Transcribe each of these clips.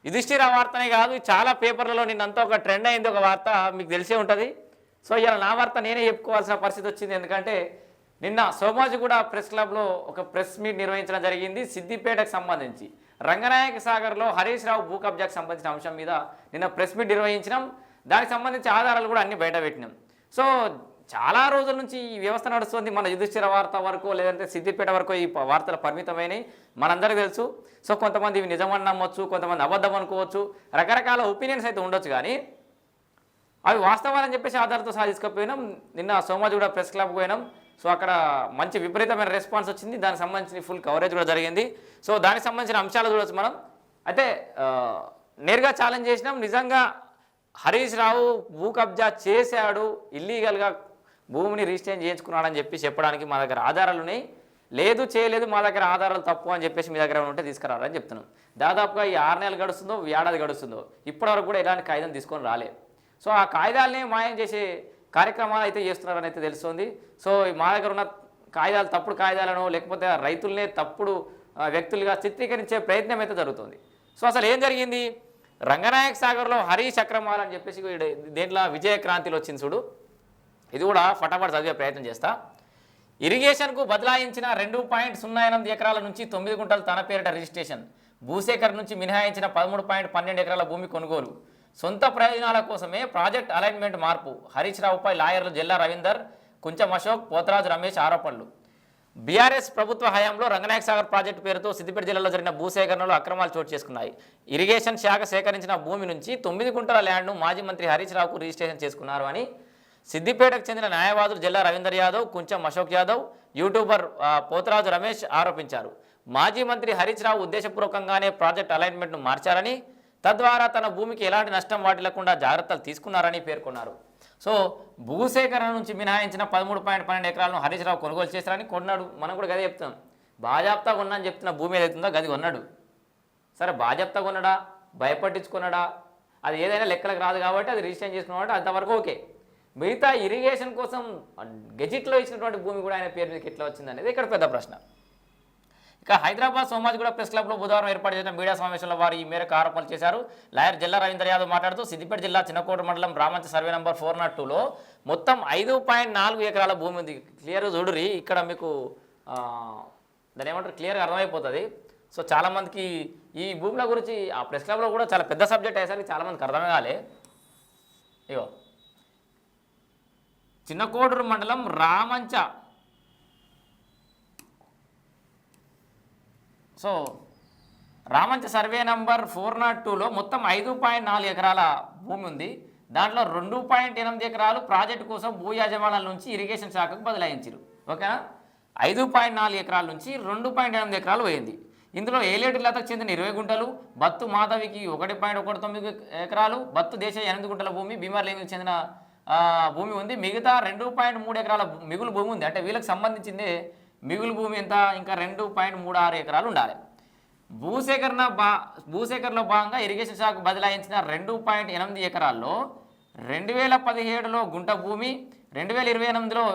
యుధిష్ఠిర వార్తనే కాదు చాలా పేపర్లలో నిన్నంతా ఒక ట్రెండ్ అయింది ఒక వార్త మీకు తెలిసే ఉంటుంది. సో ఇలా నా వార్త నేనే చెప్పుకోవాల్సిన పరిస్థితి వచ్చింది. ఎందుకంటే నిన్న సోమాజిగూడ ప్రెస్ క్లబ్లో ఒక ప్రెస్ మీట్ నిర్వహించడం జరిగింది. సిద్దిపేటకు సంబంధించి రంగనాయక సాగర్లో హరీష్ రావు భూ కబ్జాకు సంబంధించిన అంశం మీద నిన్న ప్రెస్ మీట్ నిర్వహించినాం. దానికి సంబంధించి ఆధారాలు కూడా అన్ని బయట పెట్టినాం. సో చాలా రోజుల నుంచి ఈ వ్యవస్థ నడుస్తుంది. మన యుధిష్ఠిర వార్త వరకు లేదంటే సిద్దిపేట వరకు ఈ వార్తలు పరిమితమైనవి మనందరికీ తెలుసు. సో కొంతమంది ఇవి నిజమని నమ్మొచ్చు, కొంతమంది అబద్ధం అనుకోవచ్చు, రకరకాల ఒపీనియన్స్ అయితే ఉండొచ్చు. కానీ అవి వాస్తవాలని చెప్పేసి ఆధారంతో సాధించకపోయినాం. నిన్న సోమాజిగూడ ప్రెస్ క్లబ్ పోయినాం. సో అక్కడ మంచి విపరీతమైన రెస్పాన్స్ వచ్చింది. దానికి సంబంధించిన ఫుల్ కవరేజ్ కూడా జరిగింది. సో దానికి సంబంధించిన అంశాలు చూడవచ్చు మనం. అయితే నేరుగా ఛాలెంజ్ చేసినాం. నిజంగా హరీష్ రావు భూ కబ్జా చేశాడు, ఇల్లీగల్గా భూమిని రిజిస్ట్రేషన్ చేయించుకున్నాడని చెప్పి చెప్పడానికి మా దగ్గర ఆధారాలు ఉన్నాయి. లేదు చేయలేదు, మా దగ్గర ఆధారాలు తప్పు అని చెప్పేసి మీ దగ్గర ఉంటే తీసుకురారని చెప్తున్నాం. దాదాపుగా ఈ 6 నెలలు గడుస్తుందో ఏడాది గడుస్తుందో ఇప్పటివరకు కూడా ఇలాంటి కాగితం తీసుకొని రాలే. సో ఆ కాగితాలనే మాయం చేసే కార్యక్రమాలు అయితే చేస్తున్నారని అయితే తెలుస్తుంది. సో మా దగ్గర ఉన్న కాగితాలు తప్పుడు కాగితాలను లేకపోతే రైతులనే తప్పుడు వ్యక్తులుగా చిత్రీకరించే ప్రయత్నం అయితే జరుగుతుంది. సో అసలు ఏం జరిగింది? రంగనాయక సాగర్లో హరీష్ అక్రమాలు అని చెప్పేసి దేంట్లో విజయక్రాంతిలో వచ్చింది చూడు. ఇది కూడా ఫటాఫట్ చదివే ప్రయత్నం చేస్తా. ఇరిగేషన్కు బదలాయించిన 2.08 ఎకరాల నుంచి 9 గుంటలు తన పేరిట రిజిస్ట్రేషన్, భూసేకరణ నుంచి మినహాయించిన 13.12 ఎకరాల భూమి కొనుగోలు, సొంత ప్రయోజనాల కోసమే ప్రాజెక్ట్ అలైన్మెంట్ మార్పు, హరీష్ రావుపై లాయర్లు జిల్లా రవీందర్, కుంచం అశోక్, పోతరాజు రమేష్ ఆరోపణలు. బీఆర్ఎస్ ప్రభుత్వ హయాంలో రంగనాయక సాగర్ ప్రాజెక్టు పేరుతో సిద్దిపేట జిల్లాలో జరిగిన భూసేకరణలో అక్రమాలు చోటు చేసుకున్నాయి. ఇరిగేషన్ శాఖ సేకరించిన భూమి నుంచి 9 గుంటల ల్యాండ్ను మాజీ మంత్రి హరీష్ రావుకు రిజిస్ట్రేషన్ చేసుకున్నారు అని సిద్దిపేటకు చెందిన న్యాయవాదులు జిల్లా రవీందర్ యాదవ్, కుంచం అశోక్ యాదవ్, యూట్యూబర్ పోతరాజు రమేష్ ఆరోపించారు. మాజీ మంత్రి హరీష్ రావు ఉద్దేశపూర్వకంగానే ప్రాజెక్ట్ అలైన్మెంట్ను మార్చారని, తద్వారా తన భూమికి ఎలాంటి నష్టం వాటిల్లకుండా జాగ్రత్తలు తీసుకున్నారని పేర్కొన్నారు. సో భూసేకరణ నుంచి మినహాయించిన 13.12 ఎకరాలను హరీష్ రావు కొనుగోలు చేశారని కొన్నాడు. మనం కూడా గదే చెప్తాం. బాజాప్తా కొన్నా అని చెప్తున్న భూమి ఏదైతుందో గది కొన్నాడు. సరే బాజాప్తా కొన్నాడా, భయపట్టించుకున్నాడా, అది ఏదైనా లెక్కలకు రాదు కాబట్టి అది రిజిస్ట్రేషన్ చేసుకున్నాడు, అంతవరకు ఓకే. మిగతా ఇరిగేషన్ కోసం గెజిట్లో ఇచ్చినటువంటి భూమి కూడా ఆయన పేరు మీదకి ఎట్లా వచ్చింది అనేది ఇక్కడ పెద్ద ప్రశ్న. ఇక హైదరాబాద్ సోమాజిగూడ ప్రెస్ క్లబ్లో బుధవారం ఏర్పాటు చేసిన మీడియా సమావేశంలో వారు ఈ మేరకు ఆరోపణలు చేశారు. లాయర్ జిల్లా రవీందర్ యాదవ్ మాట్లాడుతూ సిద్దిపేట జిల్లా చిన్నకోట మండలం రామంచ సర్వే నంబర్ 402లో మొత్తం 5.4 ఎకరాల భూమి ఉంది. క్లియర్గా చూడురి, ఇక్కడ మీకు దాని ఏమంటారు క్లియర్గా అర్థమైపోతుంది. సో చాలామందికి ఈ భూముల గురించి ఆ ప్రెస్ క్లబ్లో కూడా చాలా పెద్ద సబ్జెక్ట్ అయ్యేసరికి చాలామందికి అర్థమే కాలే. ఇగో చిన్నకోడూరు మండలం Ramancha, so Ramancha survey number 402లో మొత్తం 5.4 ఎకరాల భూమి ఉంది. దాంట్లో 2.8 ఎకరాలు ప్రాజెక్టు కోసం భూ యాజమాన్యాల నుంచి ఇరిగేషన్ శాఖకు బదలాయించారు. ఓకేనా? 5.4 ఎకరాల నుంచి 2.8 ఎకరాలు పోయింది. ఇందులో ఏలేటి లతకు చెందిన 20 గుంటలు, బత్తు మాధవికి 1.19 ఎకరాలు, బత్తు దేశ 8 గుంటల భూమి, భీమర్లేమికి చెందిన భూమి ఉంది. మిగతా 2.3 ఎకరాల మిగులు భూమి ఉంది. అంటే వీళ్ళకి సంబంధించింది మిగులు భూమి ఎంత, ఇంకా 2.36 ఎకరాలు ఉండాలి. భూసేకరణలో భాగంగా ఇరిగేషన్ శాఖకు బదలాయించిన 2.8 ఎకరాల్లో 2017లో గుంట భూమి, 2028లో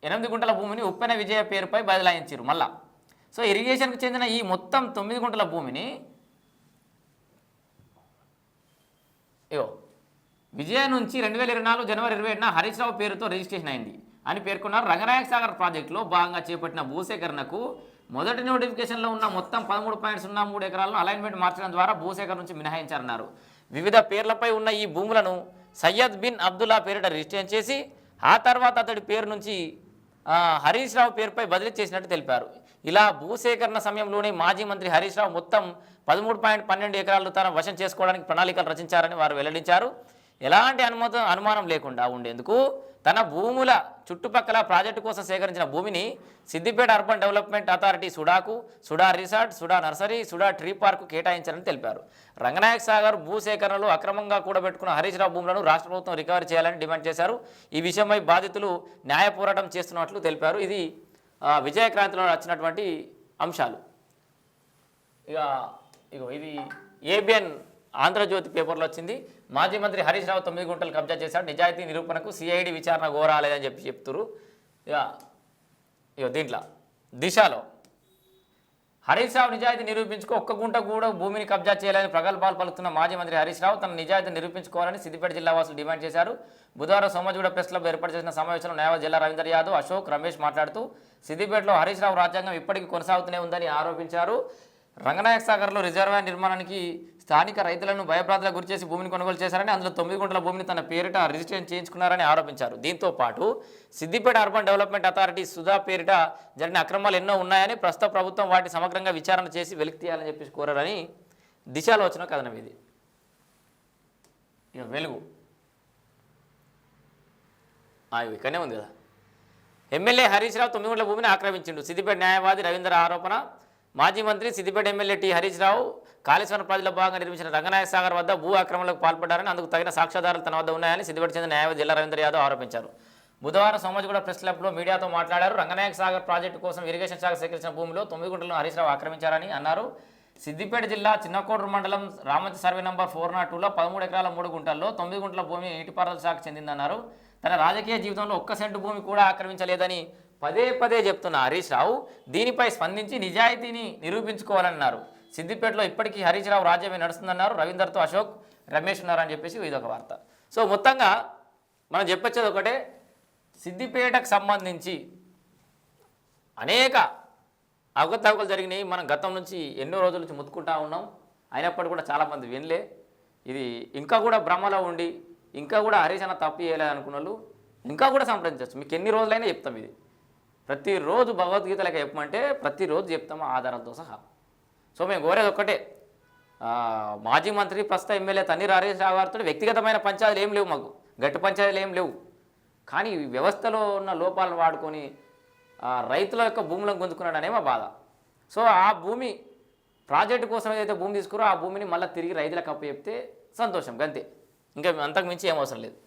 8 గుంటల భూమిని ఉప్పెన విజయ పేరుపై బదలాయించారు మళ్ళా. సో ఇరిగేషన్కు చెందిన ఈ మొత్తం 9 గుంటల భూమిని విజయ నుంచి 2024 జనవరి 27న హరీష్ రావు పేరుతో రిజిస్ట్రేషన్ అయింది అని పేర్కొన్నారు. రంగనాయక సాగర్ ప్రాజెక్టులో భాగంగా చేపట్టిన భూసేకరణకు మొదటి నోటిఫికేషన్లో ఉన్న మొత్తం 13.03 ఎకరాలను అలైన్మెంట్ మార్చడం ద్వారా భూసేకరణ నుంచి మినహాయించారన్నారు. వివిధ పేర్లపై ఉన్న ఈ భూములను సయ్యద్ బిన్ అబ్దుల్లా పేరిట రిజిస్ట్రేషన్ చేసి ఆ తర్వాత అతడి పేరు నుంచి హరీష్ రావు పేరుపై బదిలీ చేసినట్టు తెలిపారు. ఇలా భూసేకరణ సమయంలోనే మాజీ మంత్రి హరీష్ రావు మొత్తం 13.12 ఎకరాలు తన వశం చేసుకోవడానికి ప్రణాళికలు రచించారని వారు వెల్లడించారు. ఎలాంటి అనుమానం లేకుండా ఉండేందుకు తన భూముల చుట్టుపక్కల ప్రాజెక్టు కోసం సేకరించిన భూమిని సిద్దిపేట అర్బన్ డెవలప్మెంట్ అథారిటీ సుడాకు, SUDA resort, SUDA nursery, SUDA tree park కేటాయించారని తెలిపారు. రంగనాయక సాగర్ భూసేకరణలో అక్రమంగా కూడబెట్టుకున్న హరీష్ రావు భూములను రాష్ట్ర ప్రభుత్వం రికవరీ చేయాలని డిమాండ్ చేశారు. ఈ విషయమై బాధితులు న్యాయ పోరాటం చేస్తున్నట్లు తెలిపారు. ఇది విజయక్రాంతిలో వచ్చినటువంటి అంశాలు. ఇది ఏబిఎన్ ఆంధ్రజ్యోతి పేపర్లో వచ్చింది. మాజీ మంత్రి హరీష్ రావు 9 గుంటలు కబ్జా చేశాడు, నిజాయితీ నిరూపణకు సిఐడి విచారణ కోరాలేదని చెప్తున్నారు. దీంట్లో దిశలో హరీష్ రావు నిజాయితీ నిరూపించుకో ఒక్క గుంట కూడా భూమిని కబ్జా చేయాలని ప్రగల్భాలు పలుకుతున్న మాజీ మంత్రి హరీష్ రావు తన నిజాయితీ నిరూపించుకోవాలని సిద్దిపేట జిల్లా వాసులు డిమాండ్ చేశారు. బుధవారం సోమాజిగూడ ప్రెస్ క్లబ్ ఏర్పాటు చేసిన సమావేశంలో న్యాయవాది జిల్లా రవీందర్ యాదవ్, అశోక్, రమేష్ మాట్లాడుతూ సిద్దిపేటలో హరీష్ రావు రాజ్యాంగం ఇప్పటికీ కొనసాగుతూనే ఉందని ఆరోపించారు. రంగనాయక సాగర్లో రిజర్వాయర్ నిర్మాణానికి స్థానిక రైతులను భయభ్రాంతులకు గురిచేసి భూమిని కొనుగోలు చేశారని, అందులో 9 గుంటల భూమిని తన పేరిట రిజిస్ట్రేషన్ చేయించుకున్నారని ఆరోపించారు. దీంతో పాటు Siddipet urban development authority Sudha పేరిట జరిగిన అక్రమాలు ఎన్నో ఉన్నాయని, ప్రస్తుత ప్రభుత్వం వాటిని సమగ్రంగా విచారణ చేసి వెలికి తీయాలని చెప్పేసి కోరారని దిశలో వచ్చిన కథనం ఇది. ఇక వెలుగు ఇక్కడనే ఉంది కదా. ఎమ్మెల్యే హరీష్ రావు 9 గుంటల భూమిని ఆక్రమించిండు. సిద్దిపేట న్యాయవాది రవీందర్ ఆరోపణ. మాజీ మంత్రి సిద్దిపేట ఎమ్మెల్యే టి హరీష్ రావు కాళేశ్వరం ప్రాజెక్టులో భాగంగా నిర్మించిన రంగనాయక సాగర్ వద్ద భూ ఆక్రమణలకు పాల్పడ్డారని, అందుకు తగిన సాక్ష్యాధారాలు తన వద్ద ఉన్నాయని సిద్దిపేట చెందిన న్యాయవాది జిల్లా రవీందర్ యాదవ్ ఆరోపించారు. బుధవారం సోమాజిగూడ ప్రెస్ క్లబ్లో మీడియాతో మాట్లాడారు. రంగనాయక సాగర్ ప్రాజెక్టు కోసం ఇరిగేషన్ శాఖ సేకరించిన భూమిలో 9 గుంటలను హరీష్ రావు ఆక్రమించారని అన్నారు. సిద్దిపేట జిల్లా చిన్నకోడూరు మండలం రామంచి సర్వే నంబర్ 402లో 13 ఎకరాల 3 గుంటల్లో 9 గుంటల భూమి నీటిపారుదల శాఖకు చెందిందన్నారు. తన రాజకీయ జీవితంలో ఒక్క సెంటు భూమి కూడా ఆక్రమించలేదని పదే పదే చెప్తున్న హరీష్ రావు దీనిపై స్పందించి నిజాయితీని నిరూపించుకోవాలన్నారు. సిద్దిపేటలో ఇప్పటికీ హరీష్ రావు రాజ్యమే నడుస్తుందన్నారు. రవీందర్తో అశోక్, రమేష్ ఉన్నారని చెప్పేసి ఇదొక వార్త. సో మొత్తంగా మనం చెప్పొచ్చేది ఒకటే, సిద్దిపేటకు సంబంధించి అనేక అవకతవకలు జరిగినాయి. మనం గతం నుంచి ఎన్నో రోజుల నుంచి ముత్తుకుంటా ఉన్నాం. అయినప్పటికీ కూడా చాలామంది వినలే. ఇది ఇంకా కూడా భ్రమలో ఉండి ఇంకా కూడా హరీష్ అన్న తప్పు చేయలేదు అనుకున్న వాళ్ళు ఇంకా కూడా సంప్రదించవచ్చు. మీకు ఎన్ని రోజులైనా చెప్తాం. ఇది ప్రతిరోజు భగవద్గీత లెక్క చెప్పమంటే ప్రతిరోజు చెప్తాము ఆధారంతో సహా. సో మేము కోరేది ఒక్కటే, మాజీ మంత్రి ప్రస్తుత ఎమ్మెల్యే తన్నీర్ హరీష్ రావు గారితో వ్యక్తిగతమైన పంచాయతీలు ఏం లేవు, మాకు గట్టి పంచాయతీలు ఏం లేవు. కానీ వ్యవస్థలో ఉన్న లోపాలను వాడుకొని రైతుల యొక్క భూములను గుంజుకున్నాడనే మా బాధ. సో ఆ భూమి ప్రాజెక్టు కోసం ఏదైతే భూమి తీసుకురో ఆ భూమిని మళ్ళీ తిరిగి రైతులకు అప్పు చెప్తే సంతోషం, గంతే. ఇంకా అంతకు మించి ఏం అవసరం లేదు.